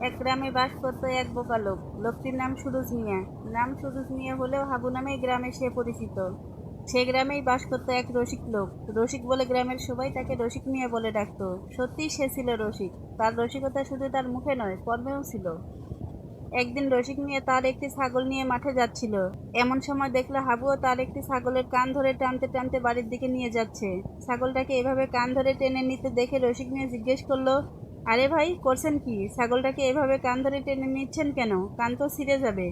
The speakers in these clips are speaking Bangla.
এক গ্রামে বাস করত এক বোকা লোক। লোকটির নাম সুরুজ মিয়া। নাম সুরুজ মিয়া হলেও হাবু নামেই গ্রামে সে পরিচিত। সে গ্রামেই বাস করত এক রসিক লোক। রসিক বলে গ্রামের সবাই তাকে রসিক মিয়া বলে ডাকতো। সত্যিই সে ছিল রসিক। তার রসিকতা শুধু তার মুখে নয়, কর্মেও ছিল। একদিন রসিক মিয়া তার একটি ছাগল নিয়ে মাঠে যাচ্ছিল। এমন সময় দেখলো হাবুও তার একটি ছাগলের কান ধরে টানতে টানতে বাড়ির দিকে নিয়ে যাচ্ছে। ছাগলটাকে এভাবে কান ধরে টেনে নিতে দেখে রসিক মিয়া জিজ্ঞেস করলো, আরে ভাই, করছেন কি? ছাগলটাকে এভাবে কান ধরে টেনে নিচ্ছেন কেন? কান তো ছিঁড়ে যাবে।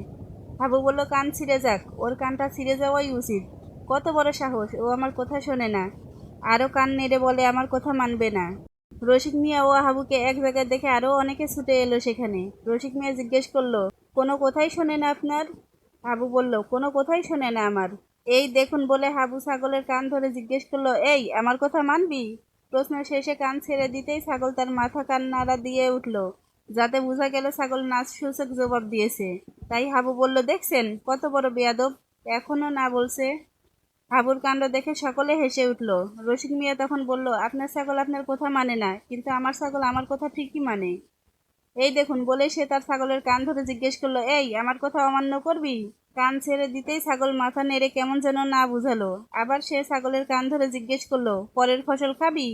হাবু বলল, কান ছিঁড়ে যাক, ওর কানটা ছিঁড়ে যাওয়াই উচিত। কত বড় সাহস, ও আমার কথা শোনে না, আরো কান নেড়ে বলে আমার কথা মানবে না। রসিক মিয়া ও হাবুকে এক জায়গায় দেখে আরো অনেকে ছুটে এলো সেখানে। রসিক মিয়া জিজ্ঞেস করলো, কোনো কথাই শোনে না আপনার? হাবু বলল, কোনো কথাই শোনে না আমার। এই দেখুন বলে হাবু ছাগলের কান ধরে জিজ্ঞেস করলো, এই আমার কথা মানবি? প্রশ্ন শেষে কান ছেড়ে দিতেই ছাগল তার মাথা কান নাড়া দিয়ে উঠলো, যাতে বোঝা গেল ছাগল নাচ সূচক জবাব দিয়েছে। তাই হাবু বলল, দেখছেন কত বড় বেয়াদব, এখনো না বলছে। হাবুর কাণ্ড দেখে সকলে হেসে উঠল। রসিক মিয়া তখন বলল, আপনার ছাগল আপনার কথা মানে না, কিন্তু আমার ছাগল আমার কথা ঠিকই মানে। এই দেখুন বলে সে তার ছাগলের কান ধরে জিজ্ঞেস করলো, এই আমার কথা অমান্য করবি? কান ছেড়ে দিতেই ছাগল মাথা নেড়ে কেমন যেন না বুঝালো। আবার সে ছাগলের কান ধরে জিজ্ঞেস করলো, পরের ফসল খাবি?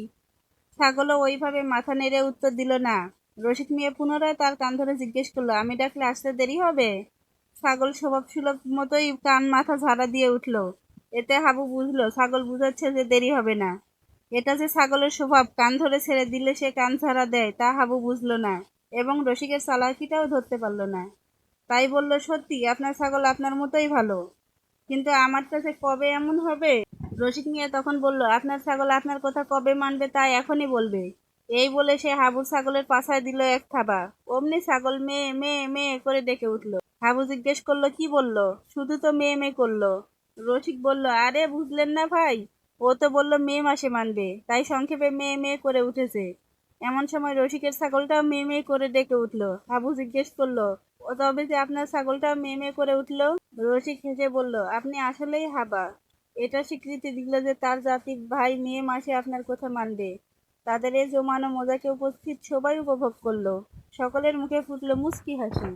ছাগলও ওইভাবে মাথা নেড়ে উত্তর দিল না। রসিক মিয়া পুনরায় তার কান ধরে জিজ্ঞেস করলো, আমি ডাকলে আসতে দেরি হবে? ছাগল স্বভাব সুলভ মতোই কান মাথা ঝাড়া দিয়ে উঠল। এতে হাবু বুঝলো ছাগল বুঝাচ্ছে যে দেরি হবে না। এটা যে ছাগলের স্বভাব, কান ধরে ছেড়ে দিলে সে কান ছাড়া দেয়, তা হাবু বুঝলো না, এবং রসিকের চালাকিটাও ধরতে পারলো না। তাই বলল, সত্যি আপনার ছাগল আপনার মতোই ভালো, কিন্তু আমারটা যে কবে এমন হবে? রসিক মিয়া তখন বলল, আপনার ছাগল আপনার কথা কবে মানবে তা এখনই বলবে। এই বলে সে হাবুর ছাগলের পাছায় দিল এক থাবা। অমনি ছাগল মেয়ে মেয়ে মেয়ে করে ডেকে উঠল। হাবু জিজ্ঞেস করলো, কি বললো? শুধু তো মেয়ে মেয়ে করলো। রসিক বলল, আরে বুঝলেন না ভাই, ও তো বললো মে মাসে মানবে, তাই সংক্ষেপে মেয়ে মেয়ে করে উঠেছে। এমন সময় রসিকের ছাগলটাও মেয়ে মেয়ে করে ডেকে উঠলো। হাবু জিজ্ঞেস করলো, ও তবে যে আপনার ছাগলটাও মেয়ে মেয়ে করে উঠলো? রসিক হেসে বলল, আপনি আসলেই হাবা। এটা স্বীকৃতি দিল যে তার জাতির ভাই মে মাসে আপনার কথা মানবে। তাদের এই জমানো মজাকে উপস্থিত সবাই উপভোগ করলো। সকলের মুখে ফুটলো মুচকি হাসি।